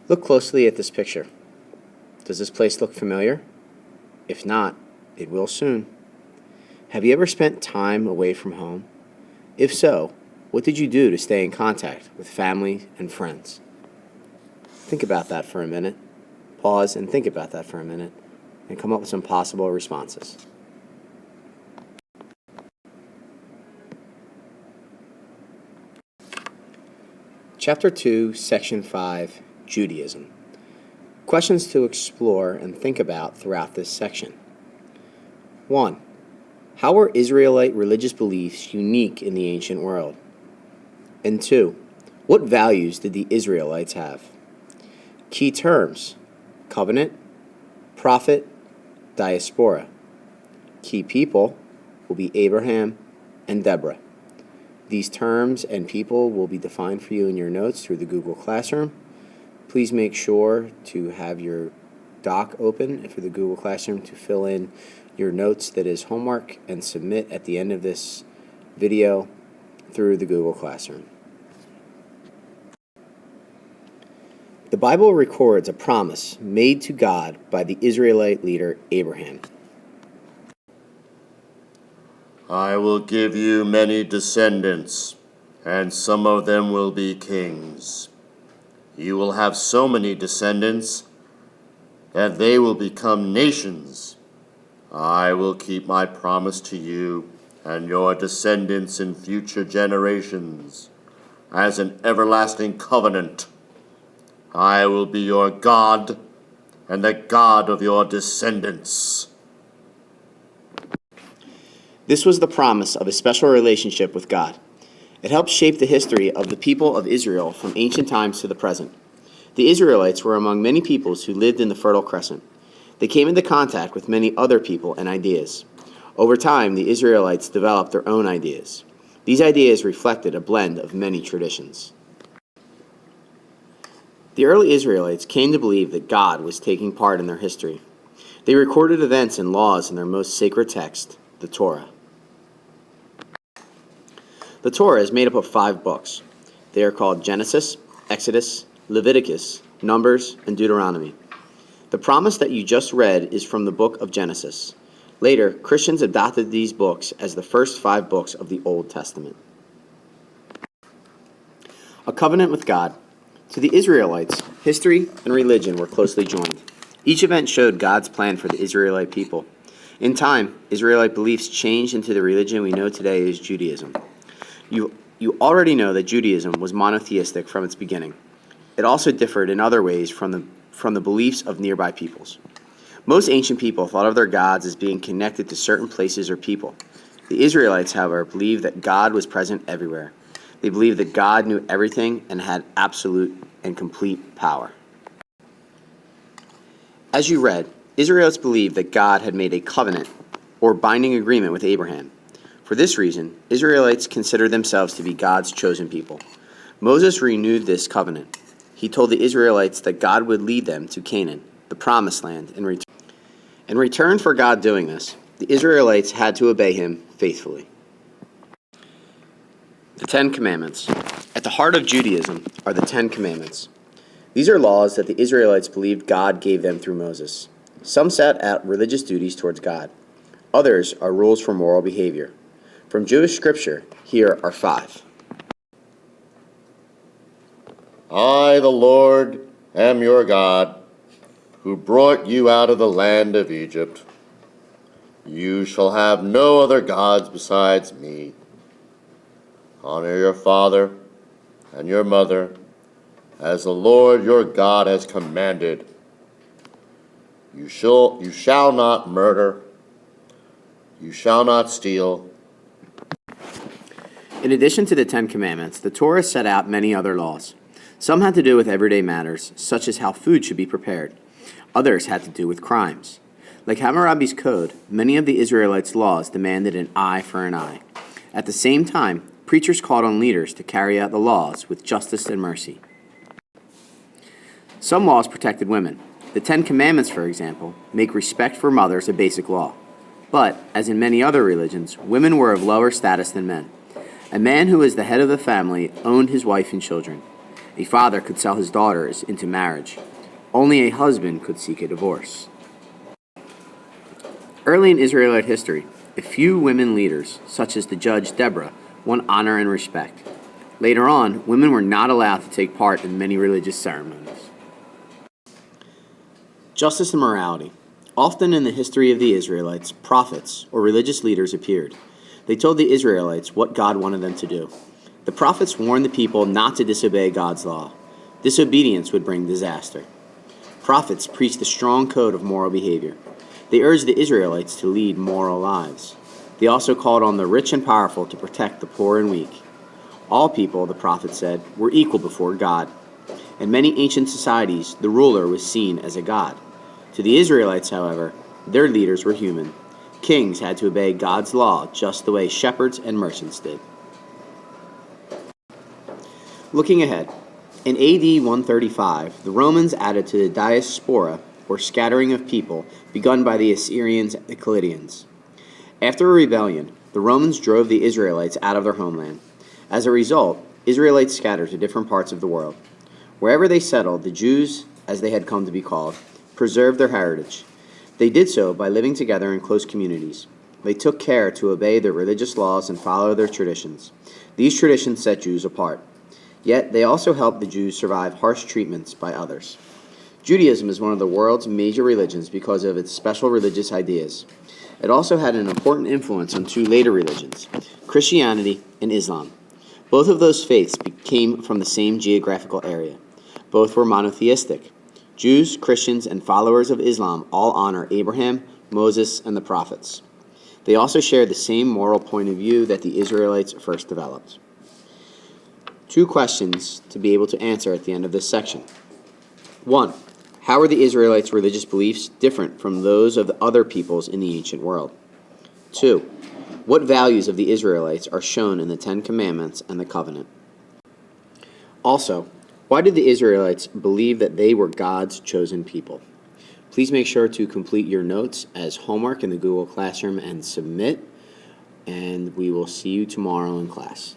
Look closely at this picture. Does this place look familiar? If not, it will soon. Have you ever spent time away from home? If so, what did you do to stay in contact with family and friends? Think about that for a minute. Pause and think about that for a minute, and come up with some possible responses. Chapter 2, Section 5, Judaism. Questions to explore and think about throughout this section. 1. How were Israelite religious beliefs unique in the ancient world? And 2. What values did the Israelites have? Key terms: covenant, prophet, diaspora. Key people will be Abraham and Deborah. These terms and people will be defined for you in your notes through the Google Classroom. Please make sure to have your doc open for the Google Classroom to fill in your notes that is homework and submit at the end of this video through the Google Classroom. The Bible records a promise made to God by the Israelite leader Abraham. I will give you many descendants, and some of them will be kings. You will have so many descendants that they will become nations. I will keep my promise to you and your descendants in future generations as an everlasting covenant. I will be your God and the God of your descendants. This was the promise of a special relationship with God. It helped shape the history of the people of Israel from ancient times to the present. The Israelites were among many peoples who lived in the Fertile Crescent. They came into contact with many other people and ideas. Over time, the Israelites developed their own ideas. These ideas reflected a blend of many traditions. The early Israelites came to believe that God was taking part in their history. They recorded events and laws in their most sacred text, the Torah. The Torah is made up of 5 books. They are called Genesis, Exodus, Leviticus, Numbers, and Deuteronomy. The promise that you just read is from the book of Genesis. Later, Christians adopted these books as the first 5 books of the Old Testament. A covenant with God. To the Israelites, history and religion were closely joined. Each event showed God's plan for the Israelite people. In time, Israelite beliefs changed into the religion we know today as Judaism. You already know that Judaism was monotheistic from its beginning. It also differed in other ways from the beliefs of nearby peoples. Most ancient people thought of their gods as being connected to certain places or people. The Israelites, however, believed that God was present everywhere. They believed that God knew everything and had absolute and complete power. As you read, Israelites believed that God had made a covenant or binding agreement with Abraham. For this reason, Israelites considered themselves to be God's chosen people. Moses renewed this covenant. He told the Israelites that God would lead them to Canaan, the promised land, in return. In return for God doing this, the Israelites had to obey him faithfully. The 10 Commandments. At the heart of Judaism are the 10 Commandments. These are laws that the Israelites believed God gave them through Moses. Some set out religious duties towards God. Others are rules for moral behavior. From Jewish scripture, here are 5. I, the Lord, am your God, who brought you out of the land of Egypt. You shall have no other gods besides me. Honor your father and your mother, as the Lord your God has commanded. You shall not murder. You shall not steal. In addition to the 10 Commandments, the Torah set out many other laws. Some had to do with everyday matters, such as how food should be prepared. Others had to do with crimes. Like Hammurabi's Code, many of the Israelites' laws demanded an eye for an eye. At the same time, preachers called on leaders to carry out the laws with justice and mercy. Some laws protected women. The 10 Commandments, for example, make respect for mothers a basic law. But, as in many other religions, women were of lower status than men. A man who was the head of the family owned his wife and children. A father could sell his daughters into marriage. Only a husband could seek a divorce. Early in Israelite history, a few women leaders, such as the judge Deborah, won honor and respect. Later on, women were not allowed to take part in many religious ceremonies. Justice and morality. Often in the history of the Israelites, prophets or religious leaders appeared. They told the Israelites what God wanted them to do. The prophets warned the people not to disobey God's law. Disobedience would bring disaster. Prophets preached a strong code of moral behavior. They urged the Israelites to lead moral lives. They also called on the rich and powerful to protect the poor and weak. All people, the prophet said, were equal before God. In many ancient societies, the ruler was seen as a god. To the Israelites, however, their leaders were human. Kings had to obey God's law just the way shepherds and merchants did. Looking ahead, in AD 135, the Romans added to the diaspora, or scattering of people, begun by the Assyrians and the Chaldeans. After a rebellion, the Romans drove the Israelites out of their homeland. As a result, Israelites scattered to different parts of the world. Wherever they settled, the Jews, as they had come to be called, preserved their heritage. They did so by living together in close communities. They took care to obey their religious laws and follow their traditions. These traditions set Jews apart. Yet they also helped the Jews survive harsh treatments by others. Judaism is one of the world's major religions because of its special religious ideas. It also had an important influence on two later religions, Christianity and Islam. Both of those faiths came from the same geographical area. Both were monotheistic. Jews, Christians, and followers of Islam all honor Abraham, Moses, and the prophets. They also share the same moral point of view that the Israelites first developed. 2 questions to be able to answer at the end of this section. 1. How are the Israelites' religious beliefs different from those of the other peoples in the ancient world? 2. What values of the Israelites are shown in the 10 Commandments and the Covenant? Also, why did the Israelites believe that they were God's chosen people? Please make sure to complete your notes as homework in the Google Classroom and submit, and we will see you tomorrow in class.